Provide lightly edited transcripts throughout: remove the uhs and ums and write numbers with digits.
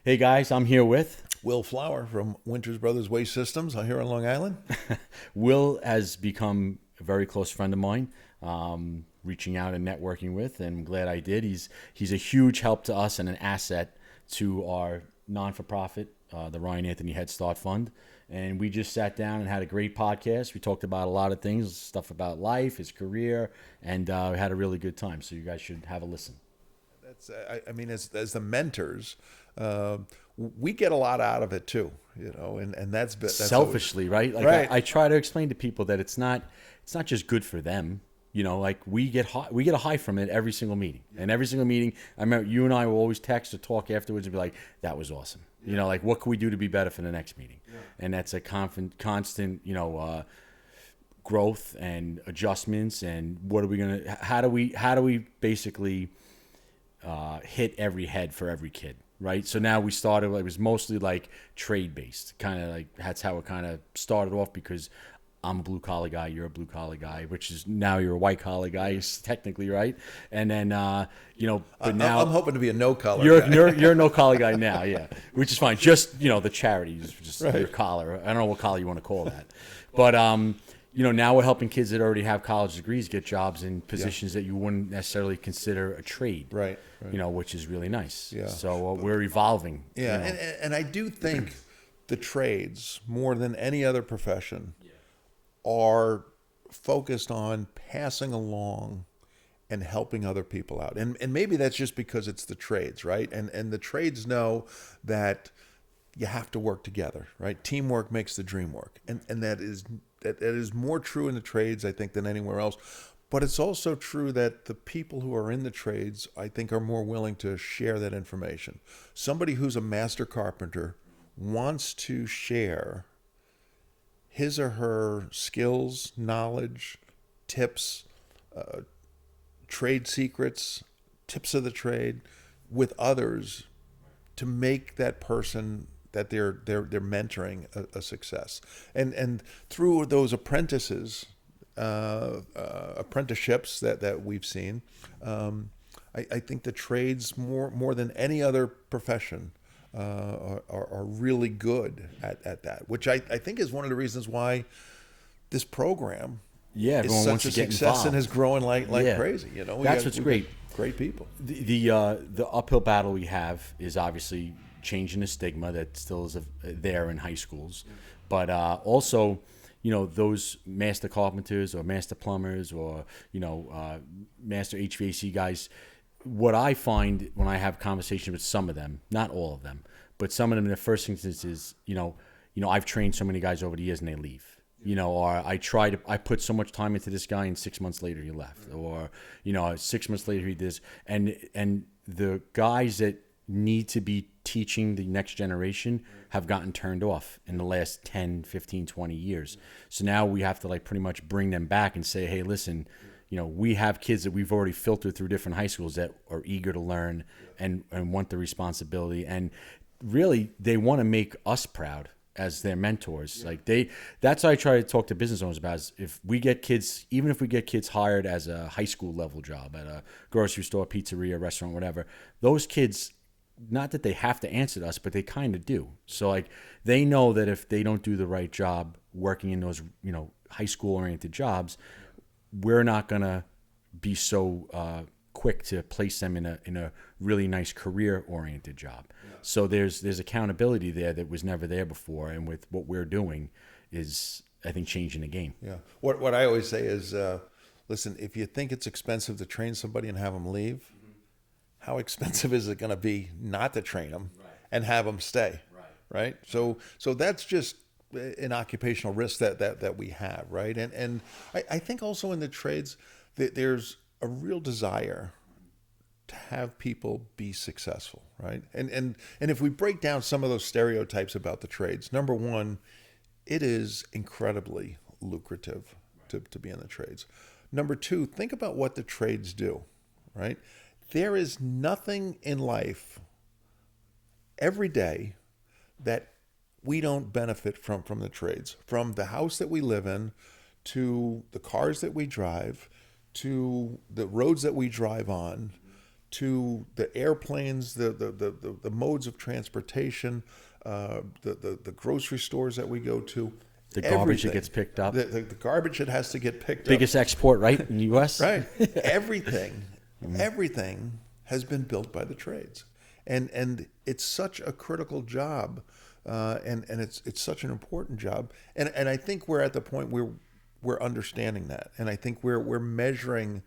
Hey guys, I'm here with Will Flower from Winters Brothers Waste Systems here on Long Island. Will. Has become a very close friend of mine. Reaching out and networking with, and I'm glad I did. He's a huge help to us and an asset to our non-for-profit, the Ryan Anthony Head Start Fund. And we just sat down and had a great podcast. We talked about a lot of things, stuff about life, his career, and we had a really good time. So you guys should have a listen. As the mentors, uh, we get a lot out of it too, and that's always Selfishly, right? Like right. I try to explain to people that it's not just good for them. Like we get a high from it every single meeting, and every single meeting. I remember you and I will always text or talk afterwards and be like, "That was awesome." Like what can we do to be better for the next meeting? And that's a constant, growth and adjustments. And what are we gonna? How do we basically hit every head for every kid, right? So now we started. It was mostly like trade based, kind of like that's how it kind of started off because I'm a blue collar guy, you're a blue collar guy, which is now you're a white collar guy, technically, right? And then but now I'm hoping to be a no color you're guy. you're a no collar guy now, yeah, which is fine. Just the charities, just your Right. collar. I don't know what collar you want to call that, but now we're helping kids that already have college degrees get jobs in positions that you wouldn't necessarily consider a trade, Right. Right. which is really nice. Yeah. So we're evolving. Yeah, and I do think the trades more than any other profession are focused on passing along and helping other people out. And maybe that's just because it's the trades, right? And the trades know that you have to work together, right? Teamwork makes the dream work. And that is more true in the trades, I think, than anywhere else. But it's also true that the people who are in the trades, I think, are more willing to share that information. Somebody who's a master carpenter wants to share his or her skills, knowledge, tips, trade secrets, tips of the trade with others to make that person that they're mentoring a success. And through those apprenticeships that we've seen, I think the trades more than any other profession are really good at that, which I think is one of the reasons why this program Yeah, is everyone wants such a to get success and involved. is growing like Yeah, crazy. that's what's We great. got great people. The uphill battle we have is obviously changing the stigma that still is there in high schools, but also those master carpenters or master plumbers or master HVAC guys. What I find when I have conversations with some of them, not all of them, but some of them in the first instance is I've trained so many guys over the years and they leave. Or I put so much time into this guy and 6 months later he left, or 6 months later he did this, and the guys that need to be teaching the next generation have gotten turned off in the last 10, 15, 20 years. So now we have to pretty much bring them back and say, hey, listen, we have kids that we've already filtered through different high schools that are eager to learn and want the responsibility, and really they want to make us proud as their mentors. That's what I try to talk to business owners about is if we get kids, even if we get kids hired as a high school level job at a grocery store, pizzeria, restaurant, whatever, those kids, not that they have to answer to us, but they kind of do. So they know that if they don't do the right job working in those, high school oriented jobs, we're not going to be so quick to place them in a really nice career oriented job. So there's accountability there that was never there before, and with what we're doing is, I think, changing the game. Yeah. What I always say is, listen, if you think it's expensive to train somebody and have them leave, how expensive is it going to be not to train them and have them stay? Right. So that's just an occupational risk that we have, right? And I think also in the trades that there's a real desire to have people be successful, right? And if we break down some of those stereotypes about the trades, number one, it is incredibly lucrative to be in the trades. Number two, think about what the trades do, right? There is nothing in life every day that we don't benefit from the trades, from the house that we live in, to the cars that we drive, to the roads that we drive on. to the airplanes, the modes of transportation, the grocery stores that we go to. The garbage that Everything. gets picked up. The garbage that has to get picked Biggest export, right, in the U.S.? up. Right. Everything has been built by the trades. And it's such a critical job, and it's such an important job. And I think we're at the point where we're understanding that. And I think we're measuring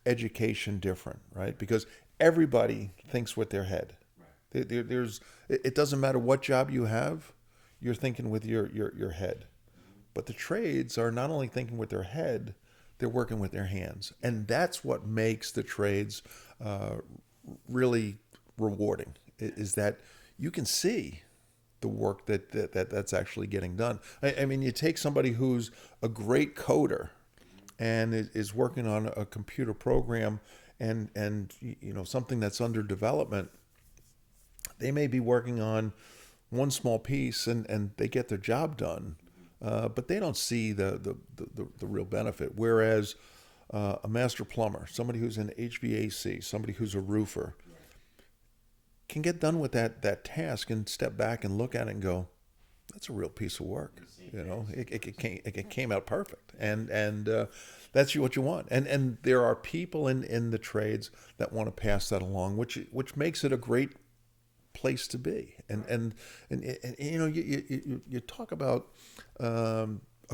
education different, right? Because everybody thinks with their head. It doesn't matter what job you have, you're thinking with your head. But the trades are not only thinking with their head, they're working with their hands. And that's what makes the trades really rewarding, is that you can see the work that's actually getting done. I mean, you take somebody who's a great coder and is working on a computer program and something that's under development. They may be working on one small piece and they get their job done, but they don't see the real benefit. Whereas a master plumber, somebody who's in HVAC, somebody who's a roofer, can get done with that task and step back and look at it and go, that's a real piece of work. It came out perfect, and that's what you want. And there are people in the trades that want to pass that along, which makes it a great place to be. And you talk about a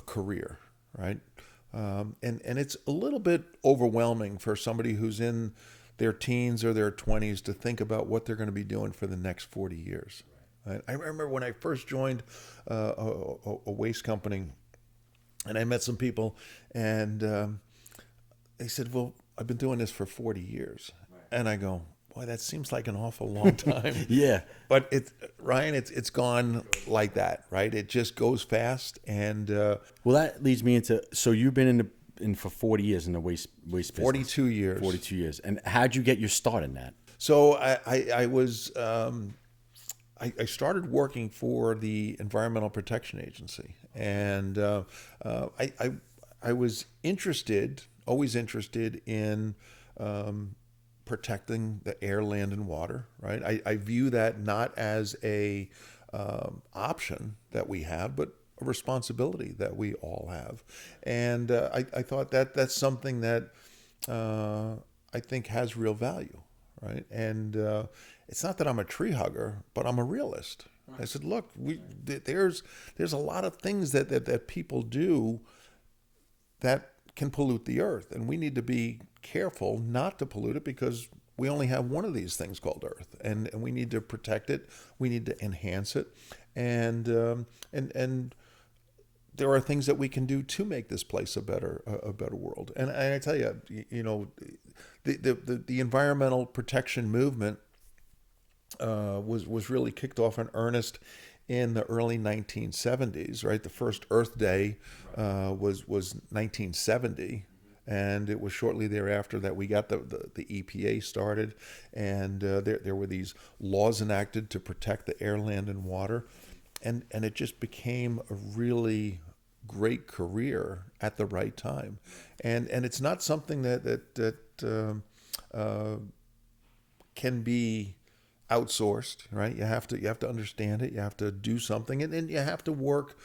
career, right? And it's a little bit overwhelming for somebody who's in their teens or their 20s to think about what they're going to be doing for the next 40 years. Right? I remember when I first joined a waste company, and I met some people, and they said, well, I've been doing this for 40 years. Right. And I go, boy, that seems like an awful long time. Yeah. But Ryan, it's gone like that, right? It just goes fast. And well, that leads me into, so you've been in for 40 years in the waste business. 42 years. 42 years. And how'd you get your start in that? So I was I started working for the Environmental Protection Agency, and I was always interested in protecting the air, land, and water. Right. I view that not as a option that we have, but a responsibility that we all have. And I thought that's something that I think has real value. Right. And it's not that I'm a tree hugger, but I'm a realist. I said, look, there's a lot of things that people do that can pollute the earth, and we need to be careful not to pollute it, because we only have one of these things called Earth, and we need to protect it. We need to enhance it, and there are things that we can do to make this place a better world. And I tell you, the environmental protection movement was really kicked off in earnest in the early 1970s. Right, the first Earth Day was 1970. And it was shortly thereafter that we got the EPA started, and there were these laws enacted to protect the air, land, and water, and it just became a really great career at the right time, and it's not something that can be outsourced, right? You have to understand it. You have to do something, and you have to work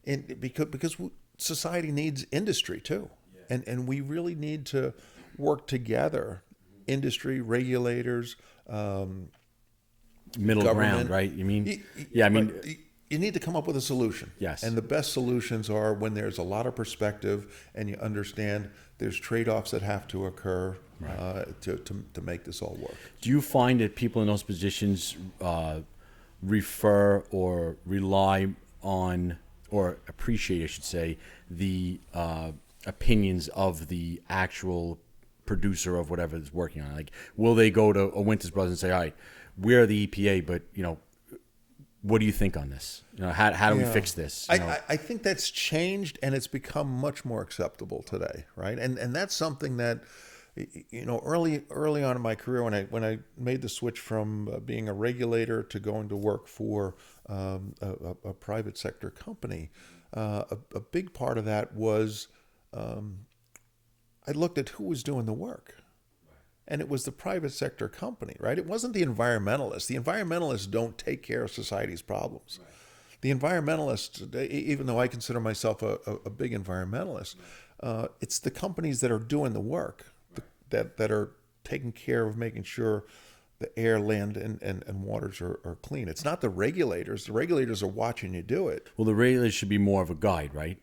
in, because society needs industry too. And we really need to work together, industry, regulators, middle government. ground, right? You mean, yeah, I mean, you need to come up with a solution. Yes. And the best solutions are when there's a lot of perspective and you understand there's trade-offs that have to occur, right, to make this all work. Do you find that people in those positions refer or rely on, or appreciate, I should say, the opinions of the actual producer of whatever is working on it? Like, will they go to a Winters Brothers and say, all right, we're the EPA, but, what do you think on this? How do we fix this? I think that's changed, and it's become much more acceptable today, right? And that's something that, early on in my career, when I made the switch from being a regulator to going to work for a private sector company, a big part of that was I looked at who was doing the work. and it was the private sector company, right? It wasn't the environmentalists. The environmentalists don't take care of society's problems. Right. The environmentalists, even though I consider myself a big environmentalist, it's the companies that are doing the work, that are taking care of making sure the air, land, and waters are clean. It's not the regulators. The regulators are watching you do it. Well, the regulators should be more of a guide, right?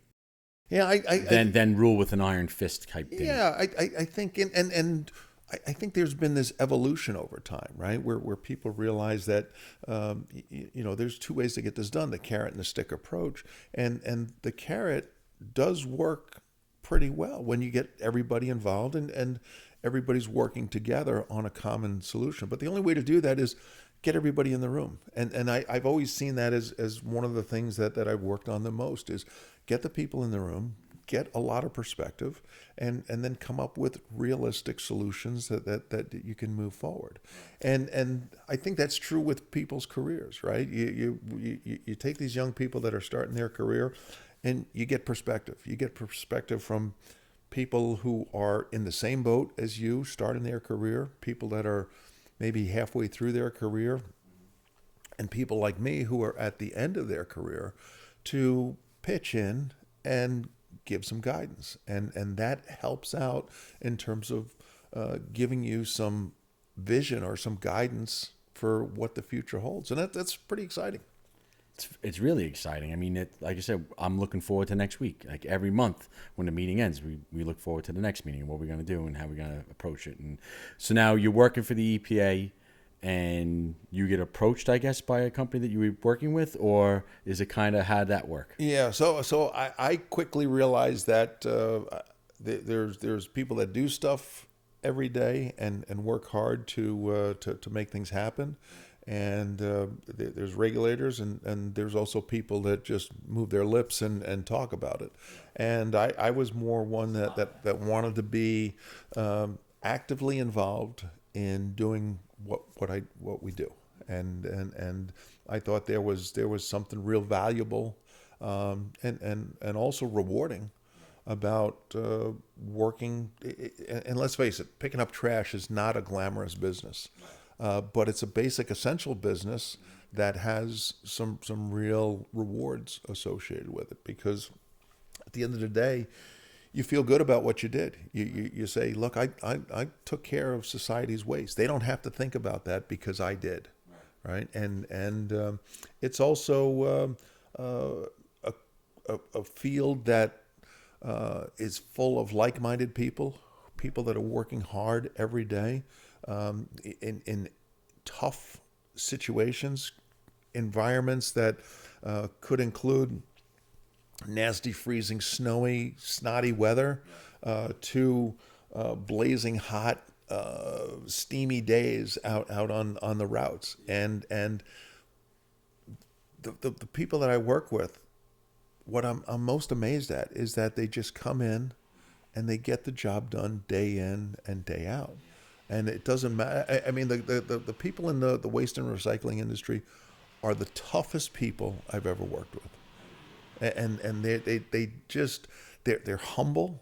Yeah, Then rule with an iron fist type thing. yeah, I think, and I think there's been this evolution over time, right? Where people realize that, there's two ways to get this done: the carrot and the stick approach, and the carrot does work pretty well when you get everybody involved and everybody's working together on a common solution. But the only way to do that is get everybody in the room. And I've always seen that as one of the things that I've worked on the most is get the people in the room, get a lot of perspective, and then come up with realistic solutions that you can move forward. And I think that's true with people's careers, right? You take these young people that are starting their career and you get perspective. You get perspective from people who are in the same boat as you, starting their career, people that are maybe halfway through their career, and people like me who are at the end of their career to pitch in and give some guidance. And that helps out in terms of giving you some vision or some guidance for what the future holds. And that's pretty exciting. It's really exciting. I mean, like I said, I'm looking forward to next week. Like every month when the meeting ends, we look forward to the next meeting and what we're going to do and how we're going to approach it. And so now you're working for the EPA and you get approached, I guess, by a company that you were working with, or is it kind of how that work? Yeah. So I quickly realized that there's people that do stuff every day and work hard to make things happen. And there's regulators and there's also people that just move their lips and talk about it. And I was more one that wanted to be actively involved in doing what we do. And I thought there was something real valuable and also rewarding about working. And let's face it, picking up trash is not a glamorous business. But it's a basic, essential business that has some real rewards associated with it. Because at the end of the day, you feel good about what you did. You say, look, I took care of society's waste. They don't have to think about that because I did, right? And it's also a field that is full of like-minded people that are working hard every day. In tough situations, environments that could include nasty, freezing, snowy, snotty weather to blazing hot, steamy days out on the routes. And the people that I work with, what I'm most amazed at is that they just come in and they get the job done day in and day out. And it doesn't matter. I mean, the people in the waste and recycling industry are the toughest people I've ever worked with. And they just they're humble,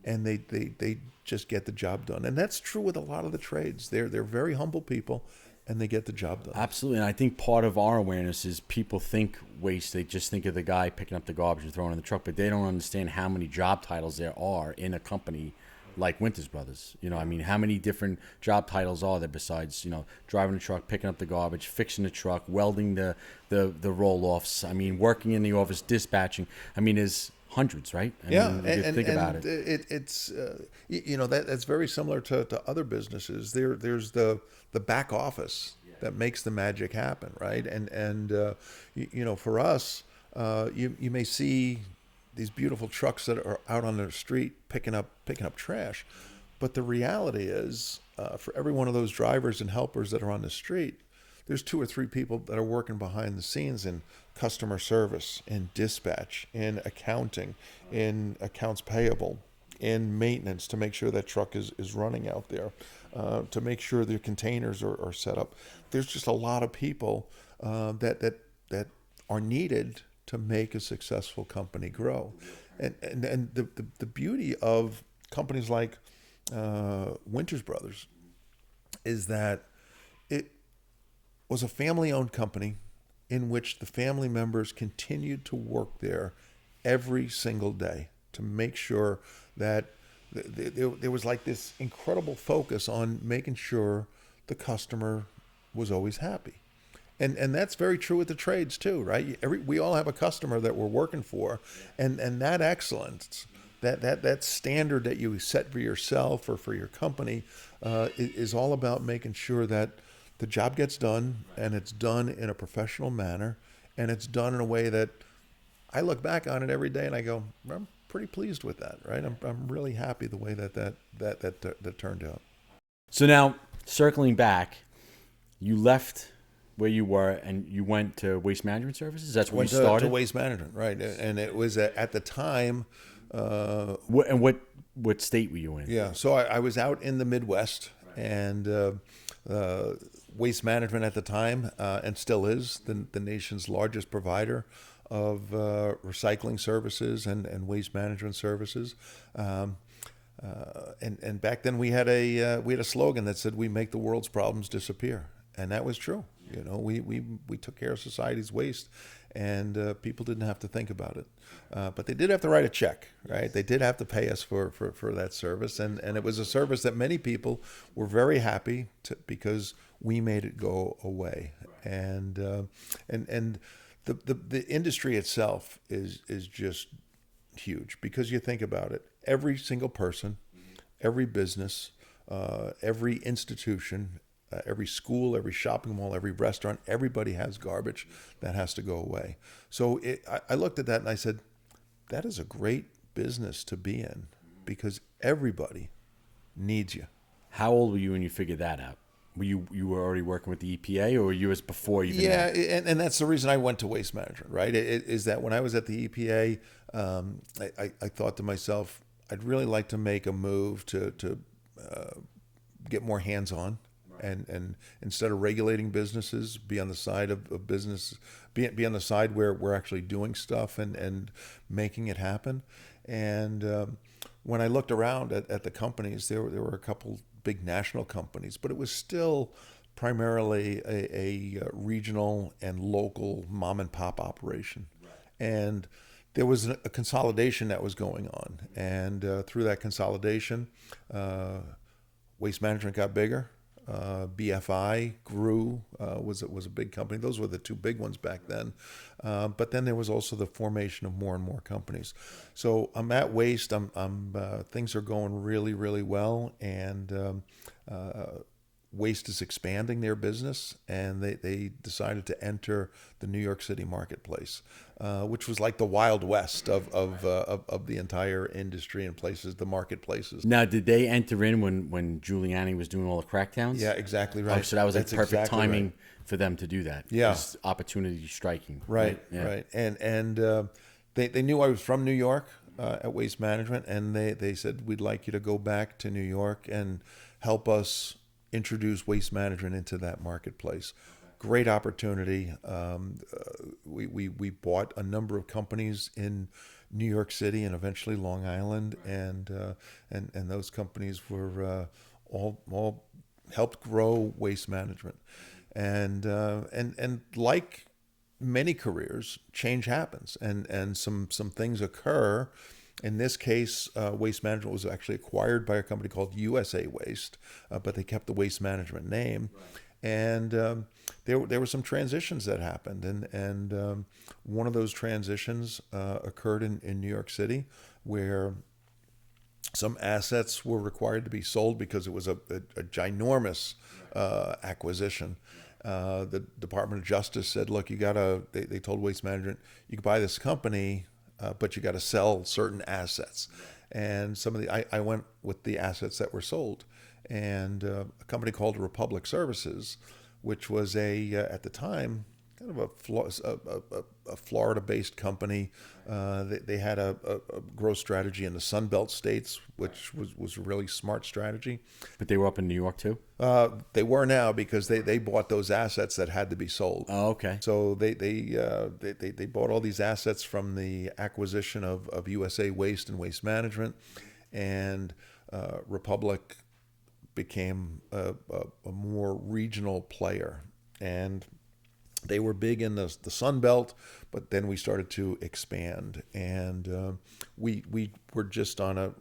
and they just get the job done. And that's true with a lot of the trades. They're very humble people, and they get the job done. Absolutely. And I think part of our awareness is people think waste. They just think of the guy picking up the garbage and throwing it in the truck, but they don't understand how many job titles there are in a company like Winters Brothers. I mean, how many different job titles are there besides, driving a truck, picking up the garbage, fixing the truck, welding the roll-offs. I mean, working in the office, dispatching. I mean, there's hundreds, right? I mean, think about it. It's that's very similar to other businesses. There's the back office that makes the magic happen, right? And for us, you may see these beautiful trucks that are out on the street picking up trash, but the reality is, for every one of those drivers and helpers that are on the street, there's 2 or 3 people that are working behind the scenes in customer service, in dispatch, in accounting, in accounts payable, in maintenance to make sure that truck is running out there, to make sure the containers are set up. There's just a lot of people that are needed to make a successful company grow. And the beauty of companies like Winters Brothers is that it was a family-owned company in which the family members continued to work there every single day to make sure that there was like this incredible focus on making sure the customer was always happy. And that's very true with the trades too, right? We all have a customer that we're working for, and that excellence, that standard that you set for yourself or for your company, is all about making sure that the job gets done and it's done in a professional manner, and it's done in a way that I look back on it every day and I go, I'm pretty pleased with that, right? I'm really happy the way that turned out. So now, circling back, you left where you were and you went to Waste Management Services. That's where Went you started. to waste management, right? And it was at the time. What state were you in? Yeah, so I was out in the Midwest, and Waste Management at the time, and still is, the nation's largest provider of recycling services and waste management services. And back then we had a slogan that said, "We make the world's problems disappear," and that was true. You know, we took care of society's waste, and people didn't have to think about it. But they did have to write a check, right? They did have to pay us for that service, and it was a service that many people were very happy because we made it go away. And the industry itself is just huge, because you think about it, every single person, every business, every institution, every school, every shopping mall, every restaurant, everybody has garbage that has to go away. So I looked at that and I said, that is a great business to be in, because everybody needs you. How old were you when you figured that out? You were already working with the EPA, or were you was before even? Yeah, and that's the reason I went to waste management, right? Is that when I was at the EPA, I thought to myself, I'd really like to make a move to get more hands-on, and instead of regulating businesses, be on the side of business, be on the side where we're actually doing stuff and making it happen. And when I looked around at the companies, there were a couple big national companies, but it was still primarily a regional and local mom and pop operation. And there was a consolidation that was going on. And through that consolidation, Waste Management got bigger. BFI grew, was a big company. Those were the two big ones back then. But then there was also the formation of more and more companies. So I'm at Waste. Things are going really, really well, and Waste is expanding their business, and they decided to enter the New York City marketplace, which was like the Wild West of the entire industry and places, the marketplaces. Now, did they enter in when Giuliani was doing all the crackdowns? Yeah, exactly right. Oh, so that was That's like perfect exactly timing right. for them to do that. Yeah. It was opportunity striking. Right, Yeah. right. And they knew I was from New York at Waste Management, and they said, we'd like you to go back to New York and help us introduce waste management into that marketplace. Great opportunity. We bought a number of companies in New York City and eventually Long Island, and those companies were all helped grow waste management. And like many careers, change happens, and some things occur. In this case, Waste Management was actually acquired by a company called USA Waste, but they kept the Waste Management name. Right. And there were some transitions that happened, and one of those transitions occurred in New York City, where some assets were required to be sold because it was a ginormous acquisition. The Department of Justice said, look, they told Waste Management, you can buy this company, but you got to sell certain assets. And I went with the assets that were sold. And a company called Republic Services, which was at the time, kind of a Florida-based company. They had a growth strategy in the Sun Belt states, which was a really smart strategy. But they were up in New York too? They were now, because they bought those assets that had to be sold. Oh, okay. So they bought all these assets from the acquisition of USA Waste and Waste Management, and Republic became a more regional player, and they were big in the Sun Belt, but then we started to expand, and we were just on a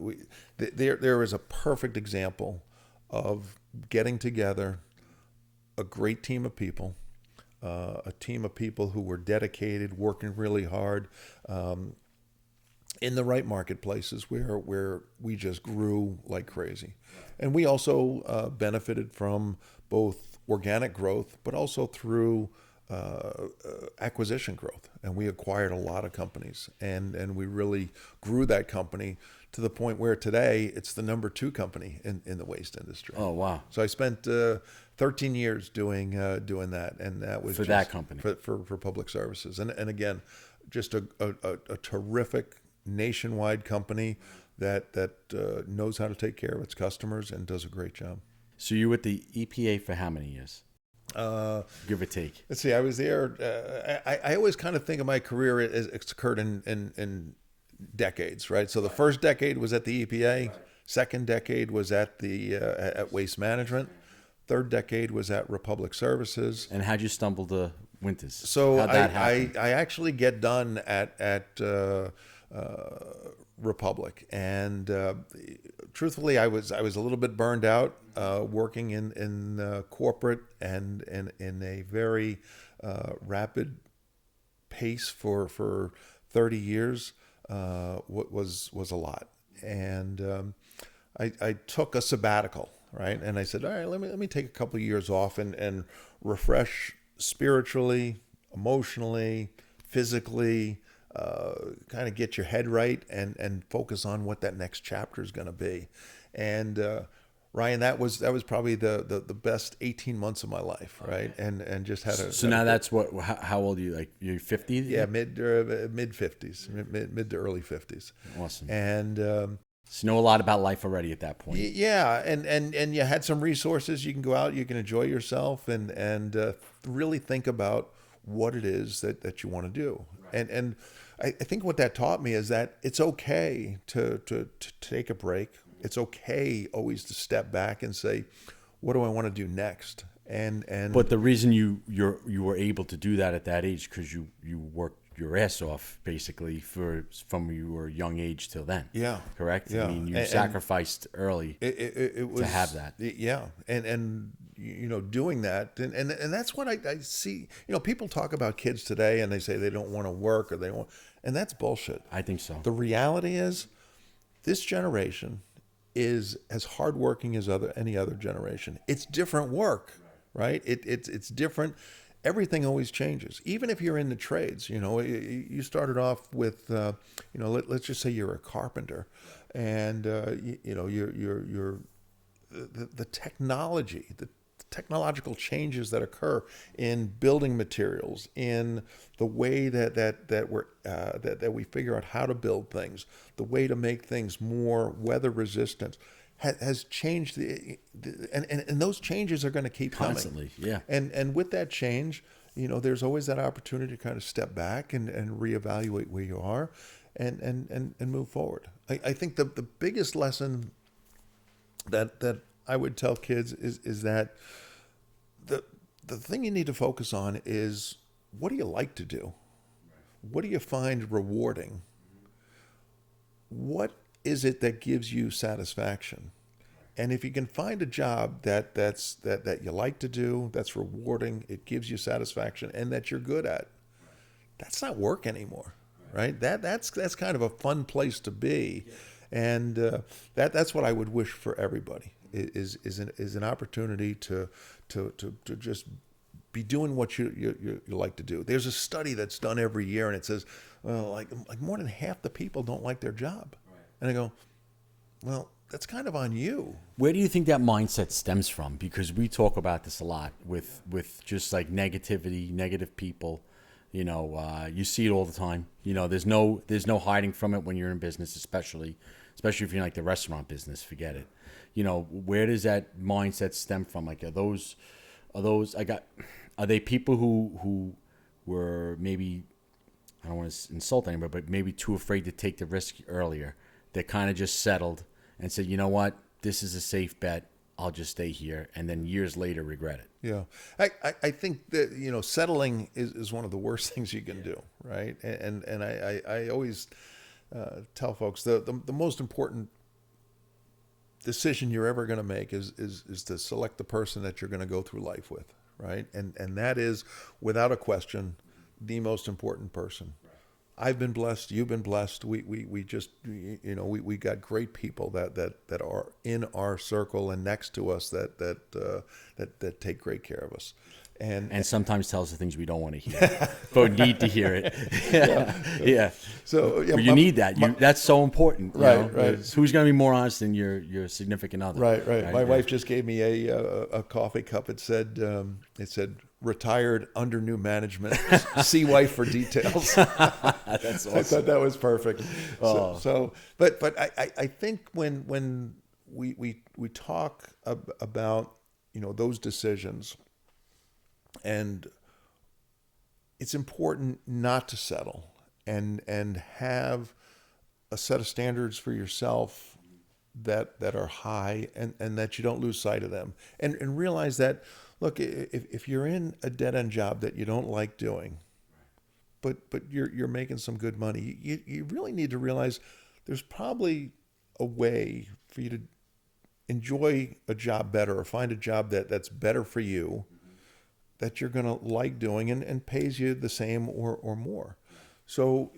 there is a perfect example of getting together a great team of people, a team of people who were dedicated, working really hard, in the right marketplaces where we just grew like crazy. And we also benefited from both organic growth, but also through acquisition growth. And we acquired a lot of companies, and we really grew that company to the point where today it's the number 2 company in the waste industry. Oh, wow. So I spent 13 years doing that, and that was For that company. for public services, and again, just a terrific nationwide company that knows how to take care of its customers and does a great job. So you were with the EPA for how many years? Give or take. Let's see. I was there. I always kind of think of my career as it's occurred in decades, right? So the first decade was at the EPA. Second decade was at the at Waste Management. Third decade was at Republic Services. And how'd you stumble to Winters? So How'd that happen? I actually get done at Republic, and truthfully, I was a little bit burned out working in corporate and in a very rapid pace for 30 years. Was a lot, and I took a sabbatical, right? And I said, all right, let me take a couple of years off and refresh spiritually, emotionally, physically, kind of get your head right and focus on what that next chapter is going to be. And Ryan, that was probably the best 18 months of my life, right? And just had a So now that's what? How old are you? Like you're 50? yeah, mid 50s, mid to early 50s. Awesome. And so you know a lot about life already at that point. yeah, and you had some resources. You can go out, you can enjoy yourself, and really think about what it is that you want to do. Right. And I think what that taught me is that it's okay to take a break. It's okay always to step back and say, what do I want to do next? And But the reason you were able to do that at that age because you worked your ass off basically from you were a young age till then. Yeah. Correct? Yeah. I mean, you sacrificed early it was, to have that. Yeah. And you know, doing that. And that's what I see. You know, people talk about kids today and they say they don't want to work or they want, and that's bullshit. I think so. The reality is this generation is as hardworking as any other generation. It's different work, right? It's different. Everything always changes. Even if you're in the trades, you know, you started off with, you know, let's just say you're a carpenter, and you know, you're the technology, the technological changes that occur in building materials, in the way that we figure out how to build things, the way to make things more weather resistant, has changed and those changes are going to keep Constantly, coming. yeah. And with that change, you know, there's always that opportunity to kind of step back and reevaluate where you are and move forward. I think the biggest lesson that I would tell kids is that the thing you need to focus on is, what do you like to do? What do you find rewarding? What is it that gives you satisfaction? And if you can find a job that you like to do, that's rewarding, it gives you satisfaction, and that you're good at, that's not work anymore, right? That's kind of a fun place to be, and that's what I would wish for everybody is an opportunity to just be doing what you like to do. There's a study that's done every year, and it says, well, like more than half the people don't like their job. And I go, well, that's kind of on you. Where do you think that mindset stems from? Because we talk about this a lot with just like negativity, negative people. You know, you see it all the time. You know, there's no hiding from it when you're in business, especially if you're in like the restaurant business. Forget it. You know, where does that mindset stem from? Like, are they people who were maybe, I don't want to insult anybody, but maybe too afraid to take the risk earlier? That kind of just settled and said, you know what, this is a safe bet. I'll just stay here, and then years later regret it. Yeah, I think that settling is one of the worst things you can do, right? And I always tell folks the most important decision you're ever going to make is to select the person that you're going to go through life with, right? And that is without a question the most important person. I've been blessed. You've been blessed. We just we got great people that are in our circle and next to us that take great care of us. And sometimes tell us the things we don't want to hear, but need to hear it. Yeah. So But you need that. That's so important. Right. Who's going to be more honest than your significant other? Right. My wife just gave me a coffee cup. It said retired under new management. See wife for details. That's awesome. I thought that was perfect. Oh. But I think when we talk about those decisions, and it's important not to settle and have a set of standards for yourself that are high and that you don't lose sight of them and realize that, look, if you're in a dead-end job that you don't like doing, but you're making some good money, you really need to realize there's probably a way for you to enjoy a job better or find a job that's better for you, that you're going to like doing and pays you the same or more. So,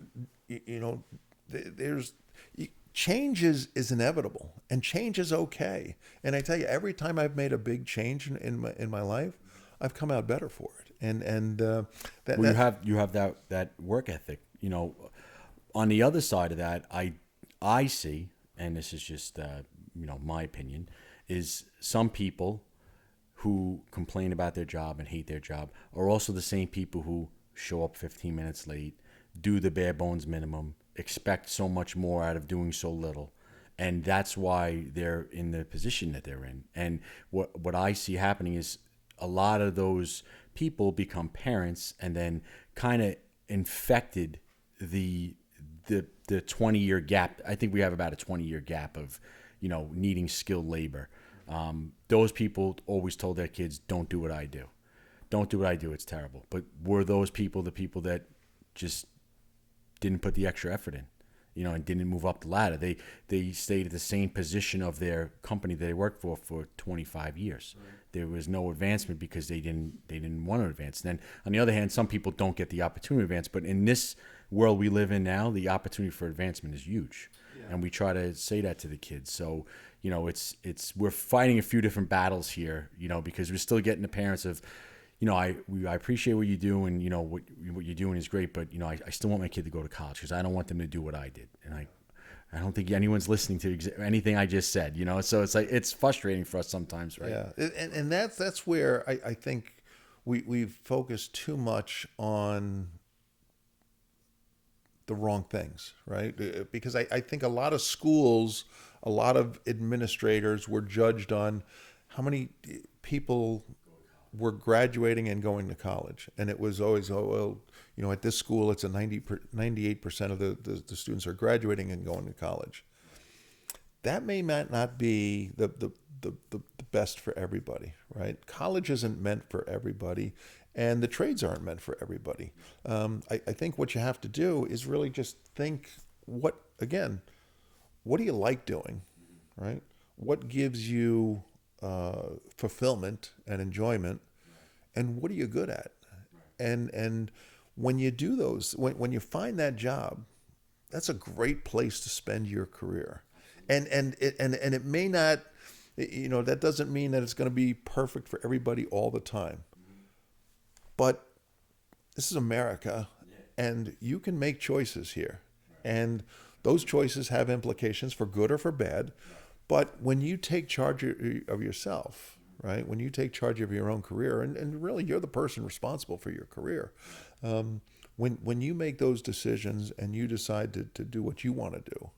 there's change is inevitable, and change is okay. And I tell you, every time I've made a big change in my life, I've come out better for it. And you have that work ethic. On the other side of that, I see, and this is just my opinion, is some people who complain about their job and hate their job are also the same people who show up 15 minutes late, do the bare bones minimum, expect so much more out of doing so little. And that's why they're in the position that they're in. And what I see happening is a lot of those people become parents and then kind of infected the 20-year gap. I think we have about a 20-year gap of, needing skilled labor. Those people always told their kids, don't do what I do. Don't do what I do. It's terrible. But were those people the people that just didn't put the extra effort in, and didn't move up the ladder? They stayed at the same position of their company they worked for 25 years. Right. There was no advancement because they didn't want to advance. And then on the other hand, some people don't get the opportunity to advance. But in this world we live in now, the opportunity for advancement is huge. Yeah. And we try to say that to the kids. So, we're fighting a few different battles here, because we're still getting the parents of, I appreciate what you do, and what you're doing is great, but I still want my kid to go to college because I don't want them to do what I did, and I don't think anyone's listening to anything I just said, So it's like it's frustrating for us sometimes, right? Yeah, and that's where I think we've focused too much on the wrong things, right? Because I think a lot of schools, a lot of administrators were judged on how many people were graduating and going to college. And it was always, at this school, it's 98% of the students are graduating and going to college. That may not be the best for everybody, right? College isn't meant for everybody, and the trades aren't meant for everybody. I think what you have to do is really just think, what do you like doing, right? What gives you fulfillment and enjoyment, and what are you good at? And when you do those, when you find that job, that's a great place to spend your career. And it may not, that doesn't mean that it's going to be perfect for everybody all the time. But this is America, and you can make choices here, and those choices have implications for good or for bad. But when you take charge of yourself, right? When you take charge of your own career, and really you're the person responsible for your career. When you make those decisions and you decide to do what you want to do,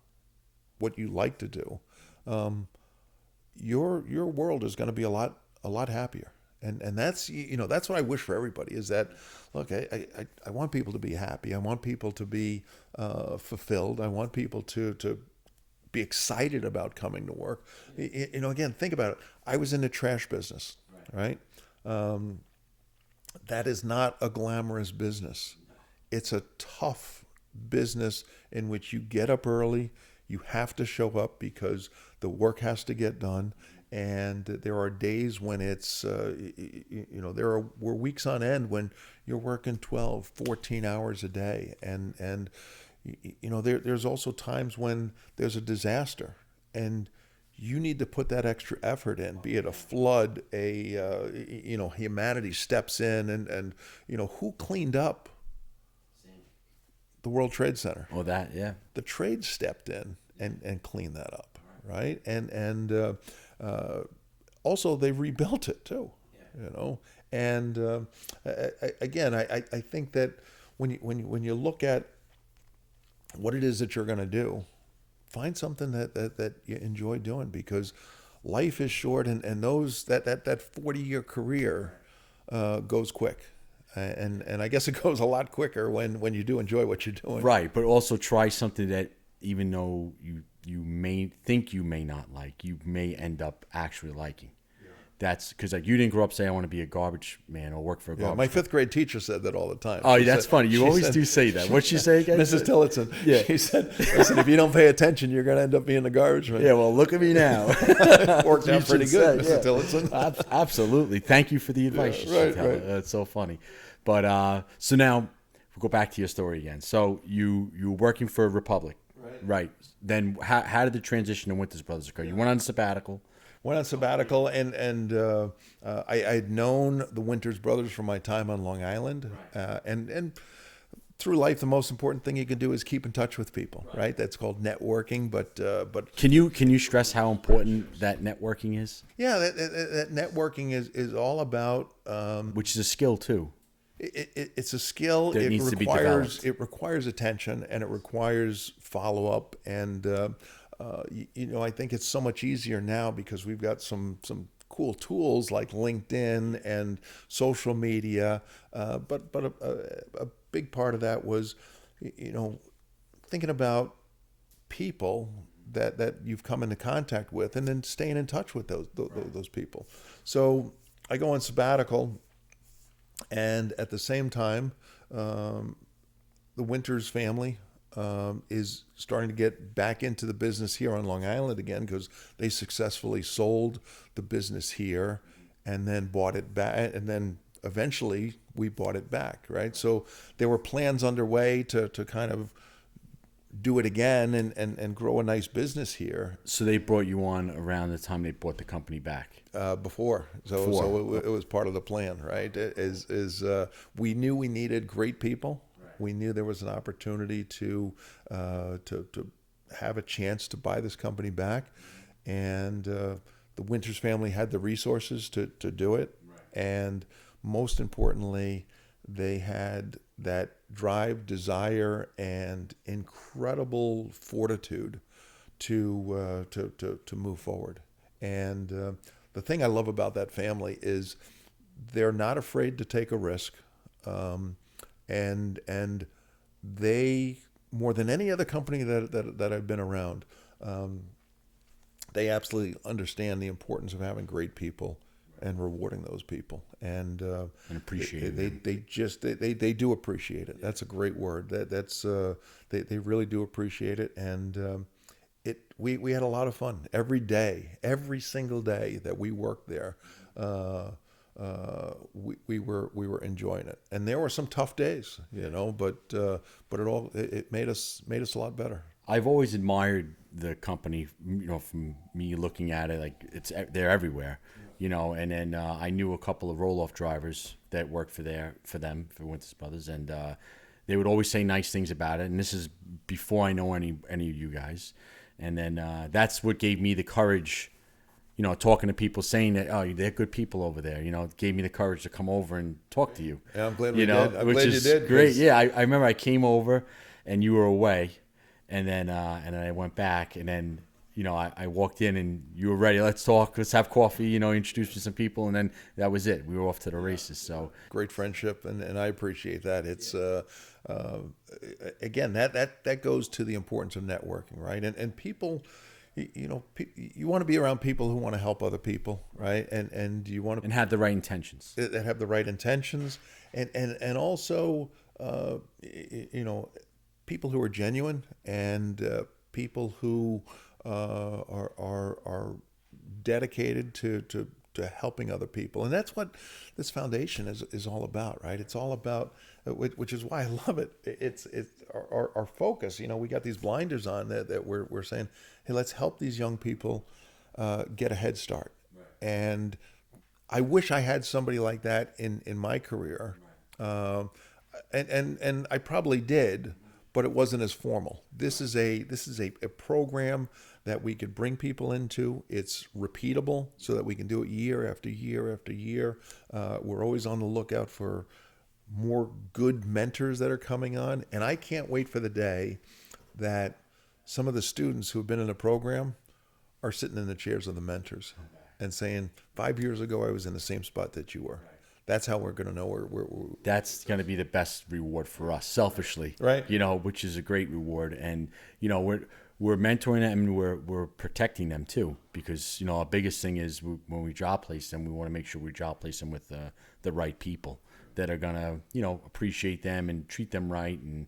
what you like to do, your world is going to be a lot happier. And that's that's what I wish for everybody, is that, look, I want people to be happy. I want people to be fulfilled. I want people to be excited about coming to work. Again, think about it. I was in the trash business, right? That is not a glamorous business. It's a tough business in which you get up early, you have to show up because the work has to get done. And there are days when it's, were weeks on end when you're working 12, 14 hours a day. And there's also times when there's a disaster and you need to put that extra effort in, be it a flood, humanity steps in and who cleaned up the World Trade Center? Oh, that, yeah. The trade stepped in and cleaned that up, right? And also they rebuilt it too, And I think that when you look at what it is that you're going to do, find something that you enjoy doing, because life is short, and that 40-year career goes quick. And I guess it goes a lot quicker when you do enjoy what you're doing. Right, but also try something that even though you may think you may not like, you may end up actually liking. Yeah. That's because you didn't grow up saying I want to be a garbage man or work for a garbage. My fifth grade teacher said that all the time. Oh, that's funny. You always do say that. What'd she say again? Mrs. Tillotson. Yeah. She said, "Listen, if you don't pay attention, you're going to end up being a garbage man." Yeah. Well, look at me now. Worked out pretty good, Mrs. Tillotson. Absolutely. Thank you for the advice. Yeah, right. That's so funny. But so now we'll go back to your story again. So you were working for Republic, right? Then how did the transition to Winters Brothers occur? You went on sabbatical. Went on sabbatical, and I had known the Winters Brothers from my time on Long Island, and through life, the most important thing you can do is keep in touch with people, right? That's called networking. But can you stress how important that networking is? Yeah, that networking is all about which is a skill too. It's a skill. That needs to be developed. It requires attention, and it requires follow up. And I think it's so much easier now because we've got some cool tools like LinkedIn and social media. But a big part of that was, thinking about people that you've come into contact with, and then staying in touch with those people. So I go on sabbatical. And at the same time, the Winters family is starting to get back into the business here on Long Island again, because they successfully sold the business here and then bought it back. And then eventually we bought it back, right? So there were plans underway to kind of do it again and grow a nice business here. So they brought you on around the time they bought the company back? Before. So it was part of the plan, right? We knew we needed great people. Right. We knew there was an opportunity to have a chance to buy this company back. And the Winters family had the resources to do it. Right. And most importantly, they had that drive, desire, and incredible fortitude to move forward. And the thing I love about that family is they're not afraid to take a risk, and they, more than any other company that I've been around, they absolutely understand the importance of having great people and rewarding those people, and appreciate it. They do appreciate it. That's a great word. They really do appreciate it, and we had a lot of fun every day, every single day that we worked there. We were enjoying it, and there were some tough days, but it made us a lot better. I've always admired the company, from me looking at it, they're everywhere. And then I knew a couple of roll-off drivers that worked for Winters Brothers, and they would always say nice things about it. And this is before I know any of you guys. And then that's what gave me the courage, talking to people, saying that, oh, they're good people over there. It gave me the courage to come over and talk to you. Yeah, I'm glad we did. I'm which glad is you did. Great. Yeah, I remember I came over and you were away, and then I went back, and then I walked in and you were ready. Let's talk. Let's have coffee. Introduce me to some people, and then that was it. We were off to the races. So great friendship, and I appreciate that. It's uh, again, that goes to the importance of networking, right? And people, you want to be around people who want to help other people, right? And you want And have the right intentions. to that have the right intentions, and also, people who are genuine, and people who are dedicated to helping other people. And that's what this foundation is all about, right? It's all about, which is why I love it. It's our focus. We got these blinders on that we're saying, hey, let's help these young people get a head start. And I wish I had somebody like that in my career. Um, and I probably did, but it wasn't as formal. This is a program that we could bring people into. It's repeatable, so that we can do it year after year after year. We're always on the lookout for more good mentors that are coming on, and I can't wait for the day that some of the students who have been in the program are sitting in the chairs of the mentors and saying, 5 years ago, I was in the same spot that you were. That's how we're going to know That's going to be the best reward for us, selfishly, Right. Which is a great reward. And we're mentoring them, and we're protecting them too, because our biggest thing is, when we job place them, we want to make sure we job place them with the right people that are going to appreciate them and treat them right. And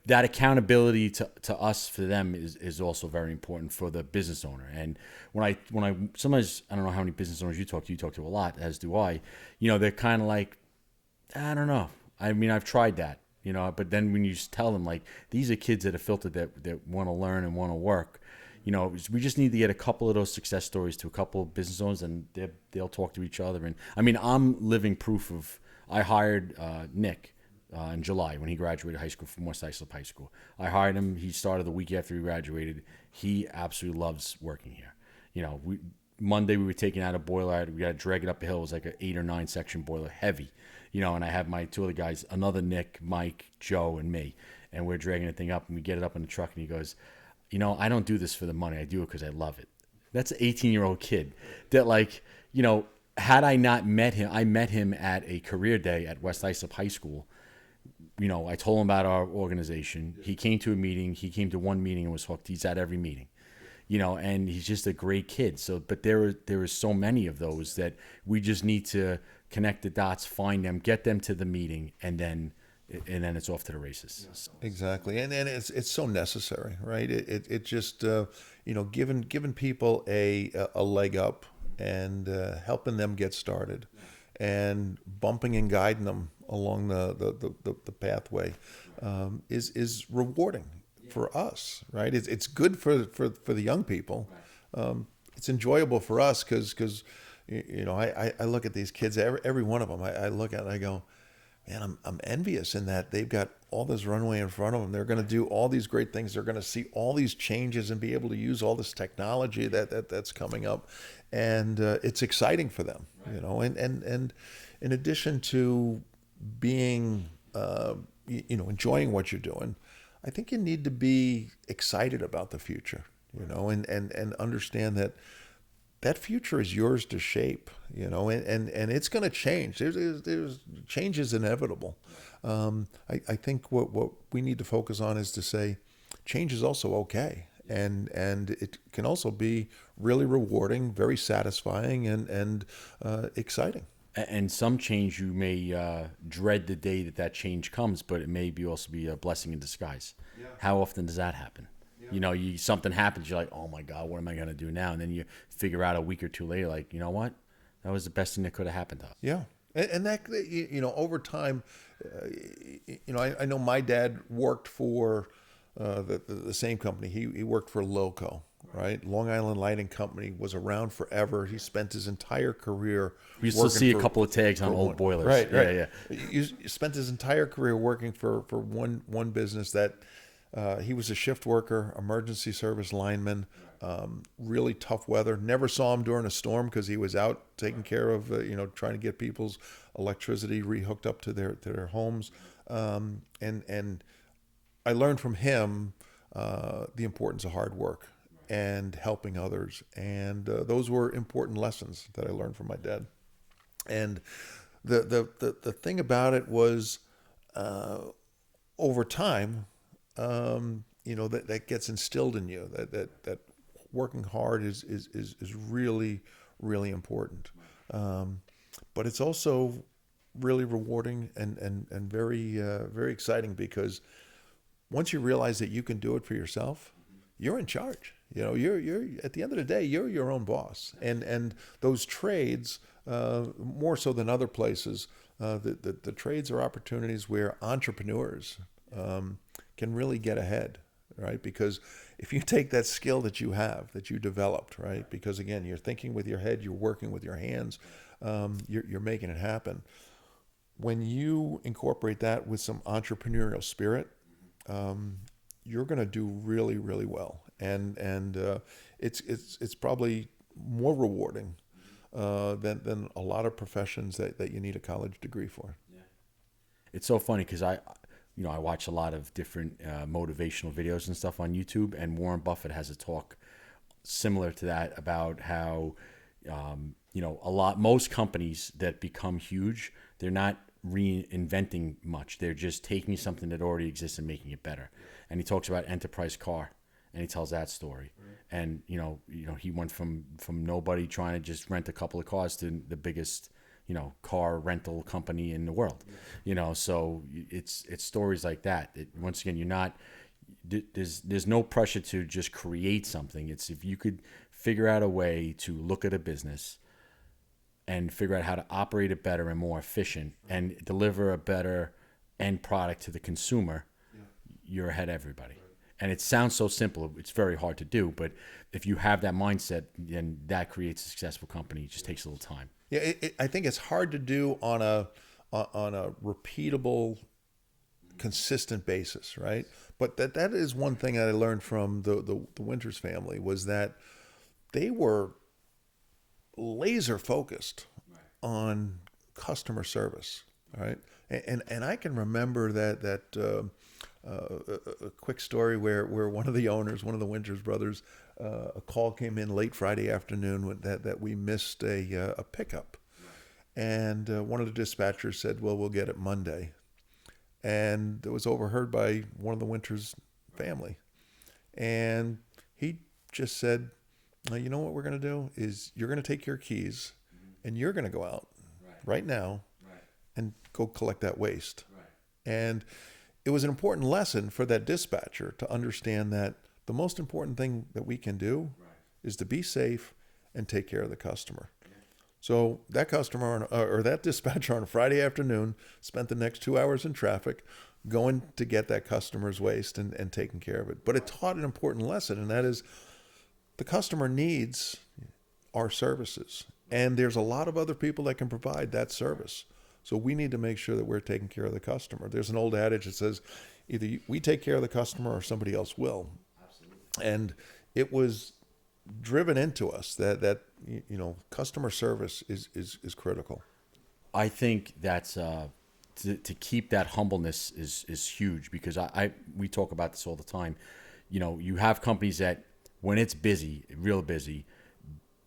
that accountability to us, for them, is also very important for the business owner. And when I sometimes, I don't know how many business owners you talk to a lot, as do I, they're kind of like, I don't know. I mean, I've tried that, but then when you just tell them, like, these are kids that are filtered, that want to learn and want to work, we just need to get a couple of those success stories to a couple of business owners, and they'll talk to each other. And I mean, I'm living proof of, I hired Nick in July, when he graduated high school from West Islip High School. I hired him. He started the week after he graduated. He absolutely loves working here. Monday we were taking out a boiler. We got to drag it up a hill. It was like an 8 or 9 section boiler, heavy. And I have my 2 other guys, another Nick, Mike, Joe, and me, and we're dragging the thing up, and we get it up in the truck, and he goes, I don't do this for the money. I do it because I love it. That's an 18-year-old kid that, like, had I not met him, I met him at a career day at West Islip High School. I told him about our organization. He came to a meeting. He came to one meeting and was hooked. He's at every meeting, and he's just a great kid. So, but there is so many of those that we just need to connect the dots, find them, get them to the meeting, and then it's off to the races. exactly, and it's so necessary, right? It just giving people a leg up, and helping them get started, and bumping and guiding them along the pathway, is rewarding for us, right? It's good for the young people. It's enjoyable for us, because I look at these kids, every one of them. I look at it and I go, man, I'm envious in that they've got all this runway in front of them. They're going to do all these great things. They're going to see all these changes and be able to use all this technology that's coming up, and it's exciting for them, And in addition to being, enjoying what you're doing, I think you need to be excited about the future, and understand that future is yours to shape, and it's going to change. There's change is inevitable. I think what we need to focus on is to say, change is also okay, and it can also be really rewarding, very satisfying, and exciting. And some change, you may dread the day that change comes, but it may also be a blessing in disguise. Yeah. How often does that happen? Something happens, you're like, oh my God, what am I going to do now? And then you figure out a week or two later, like, you know what? That was the best thing that could have happened to us. Yeah. And that, over time, I know my dad worked for the same company. He worked for Loco, right? Long Island Lighting Company, was around forever. He spent his entire career. We still see a couple of tags on old boilers. Right, right. Yeah. He spent his entire career working for one business that. He was a shift worker, emergency service lineman, really tough weather. Never saw him during a storm, because he was out taking care of, trying to get people's electricity rehooked up to their homes. And I learned from him the importance of hard work and helping others. And those were important lessons that I learned from my dad. And the thing about it was, over time, that gets instilled in you that working hard is really, really important. But it's also really rewarding and very, very exciting because once you realize that you can do it for yourself, you're in charge. You're at the end of the day, you're your own boss. And those trades, more so than other places, the trades are opportunities where entrepreneurs can really get ahead, right? Because if you take that skill that you have, that you developed, right? Because again, you're thinking with your head, you're working with your hands, you're making it happen. When you incorporate that with some entrepreneurial spirit, you're going to do really, really well, and it's probably more rewarding than a lot of professions that you need a college degree for. It's so funny because I watch a lot of different motivational videos and stuff on YouTube, and Warren Buffett has a talk similar to that about how most companies that become huge, they're not reinventing much. They're just taking something that already exists and making it better. And he talks about Enterprise Car, and he tells that story. Right. And he went from nobody trying to just rent a couple of cars to the biggest car rental company in the world. So it's stories like that. Once again, there's no pressure to just create something. It's if you could figure out a way to look at a business and figure out how to operate it better and more efficient and deliver a better end product to the consumer, you're ahead of everybody. And it sounds so simple. It's very hard to do, but if you have that mindset, then that creates a successful company. It just takes a little time. Yeah, I think it's hard to do on a repeatable, consistent basis, right? But that is one thing I learned from the Winters family was that they were laser focused on customer service, right? And I can remember that a quick story where one of the owners, one of the Winters brothers, a call came in late Friday afternoon that we missed a pickup, and one of the dispatchers said, "Well, we'll get it Monday," and it was overheard by one of the Winters family, and he just said, "You know what we're going to do is you're going to take your keys, and you're going to go out right now and go collect that waste," and it was an important lesson for that dispatcher to understand that the most important thing that we can do is to be safe and take care of the customer. So that customer or that dispatcher on a Friday afternoon spent the next 2 hours in traffic going to get that customer's waste and taking care of it. But it taught an important lesson, and that is the customer needs our services. And there's a lot of other people that can provide that service. So we need to make sure that we're taking care of the customer. There's an old adage that says either we take care of the customer or somebody else will. Absolutely. And it was driven into us that customer service is critical. I think that's to keep that humbleness is huge because we talk about this all the time. You have companies that when it's busy, real busy,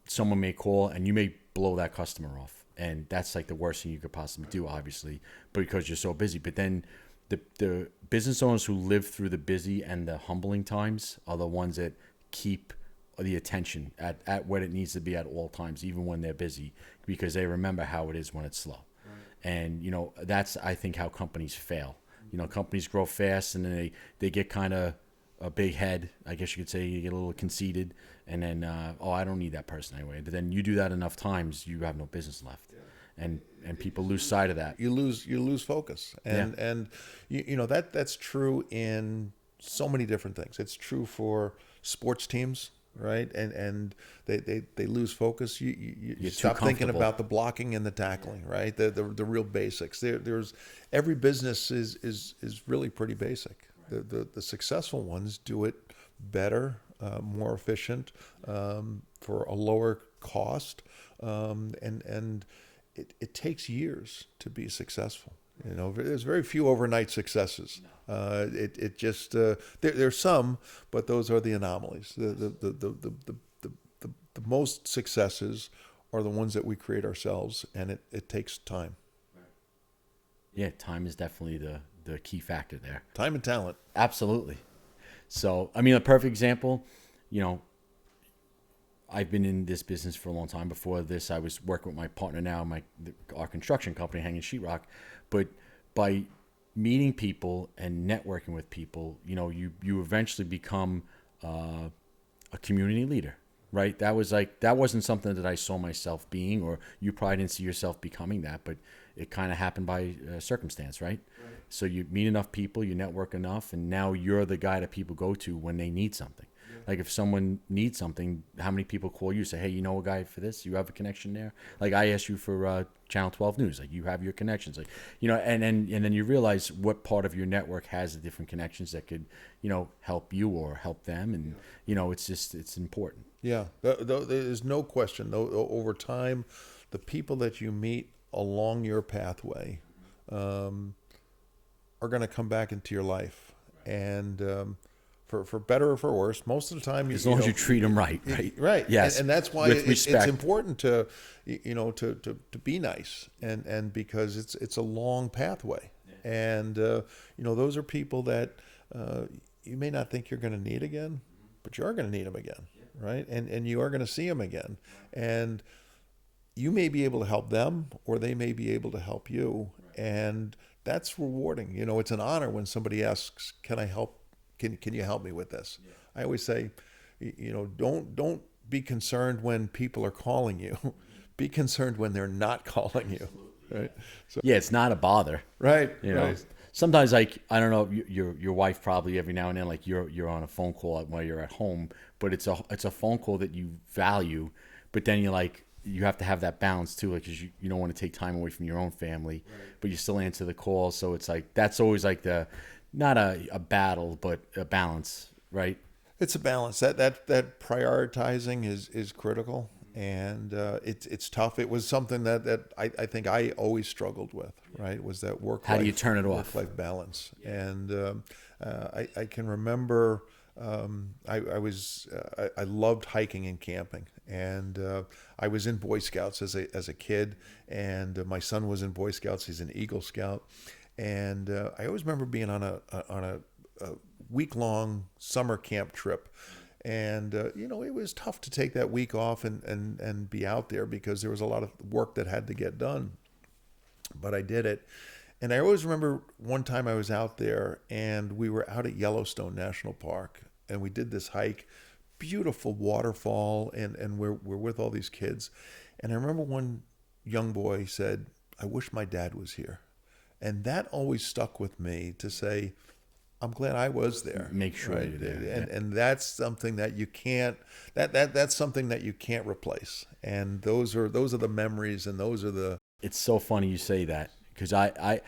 someone may call and you may blow that customer off. And that's like the worst thing you could possibly do, obviously, because you're so busy. But then the business owners who live through the busy and the humbling times are the ones that keep the attention at what it needs to be at all times, even when they're busy, because they remember how it is when it's slow. Right. And, that's, I think, how companies fail. Companies grow fast and then they get kind of a big head, I guess you could say. You get a little conceited, and then I don't need that person anyway. But then you do that enough times, you have no business left, and people lose sight of that. You lose focus, and that's true in so many different things. It's true for sports teams, right? And they lose focus. You stop thinking about the blocking and the tackling, right? The real basics. There's every business is really pretty basic. The successful ones do it better, more efficient, for a lower cost, and it takes years to be successful. There's very few overnight successes. It just there's some, but those are the anomalies. The most successes are the ones that we create ourselves, and it takes time. Yeah, time is definitely the the key factor there. Time and talent. Absolutely. So, I mean, a perfect example, you know, I've been in this business for a long time. Before this, I was working with my partner now, our construction company, Hanging Sheetrock. But by meeting people and networking with people, you know, you eventually become a community leader, right? That wasn't something that I saw myself being, or you probably didn't see yourself becoming that, but it kind of happened by circumstance, right? So you meet enough people, you network enough, and now you're the guy that people go to when they need something. Like if someone needs something, how many people call you, say, hey, you know a guy for this? You have a connection there? Like I asked you for Channel 12 News. Like you have your connections. Like, you know, and then you realize what part of your network has the different connections that could, you know, help you or help them. And, you know, it's important. Yeah, there's no question. Over time, the people that you meet along your pathway are going to come back into your life. And for better or for worse, most of the time, As long as you treat them right, right? Right. Yes. And that's why With it's respect. important to, you know, to be nice, and because it's a long pathway. And, you know, those are people that you may not think you're going to need again, but you are going to need them again. Right. And you are going to see them again. And you may be able to help them, or they may be able to help you. And that's rewarding. You know, it's an honor when somebody asks, can I help? Can you help me with this? I always say, you know, don't be concerned when people are calling you. Be concerned when they're not calling you. Right. So, Yeah, it's not a bother. right. You know, Right. sometimes like I don't know, your wife probably every now and then like you're on a phone call while you're at home, but it's a phone call that you value, but then you have to have that balance too, like because you don't want to take time away from your own family, but you still answer the call. So it's like that's always like the not a battle, but a balance, right? It's a balance. That prioritizing is critical, and it's tough. It was something that I think I always struggled with. Right, was that How do you turn it off? work life balance, and I can remember. I loved hiking and camping, and I was in Boy Scouts as a kid, and my son was in Boy Scouts. He's an Eagle Scout, and I always remember being on a week long summer camp trip. And, you know, it was tough to take that week off and be out there because there was a lot of work that had to get done. But I did it. And I always remember one time I was out there and we were out at Yellowstone National Park and we did this hike, beautiful waterfall, and we're with all these kids. And I remember one young boy said, I wish my dad was here. And that always stuck with me to say, I'm glad I was there. Make sure right? you're there. And that's something that you can't that's something that you can't replace. And those are the memories, and those are the It's so funny you say that because I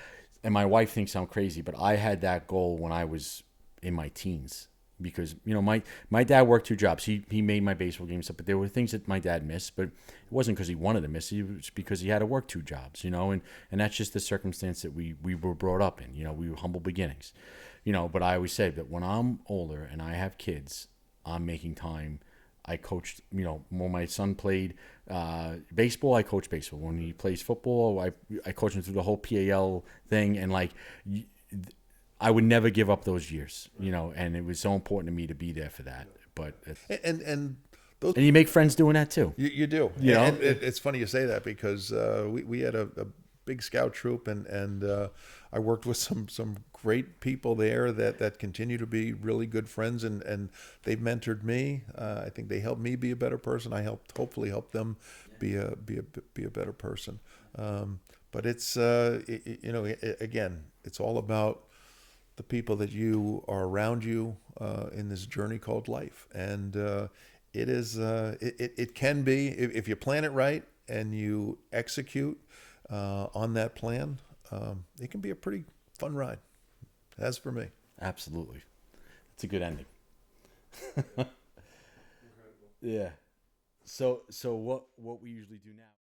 and my wife thinks I'm crazy, but I had that goal when I was in my teens because you know my dad worked two jobs. He made my baseball games up, but there were things that my dad missed, but it wasn't because he wanted to miss it. It was because he had to work two jobs, you know, and that's just the circumstance that we were brought up in. You know, we were humble beginnings, you know. But I always say that when I'm older and I have kids, I'm making time. I coached, you know, when my son played baseball, I coached baseball. When he plays football, I coach him through the whole PAL thing. And like, I would never give up those years, you know, and it was so important to me to be there for that. But and those and you make friends doing that too. you do. You know? And it's funny you say that because we had a big scout troop, and I worked with some great people there that continue to be really good friends, and they've mentored me. I think they helped me be a better person. I hopefully help them be a better person. But it's you know, again, it's all about the people that you are around you in this journey called life, and it is it can be, if you plan it right and you execute on that plan, it can be a pretty fun ride. As for me. Absolutely. It's a good ending. Yeah. So what we usually do now.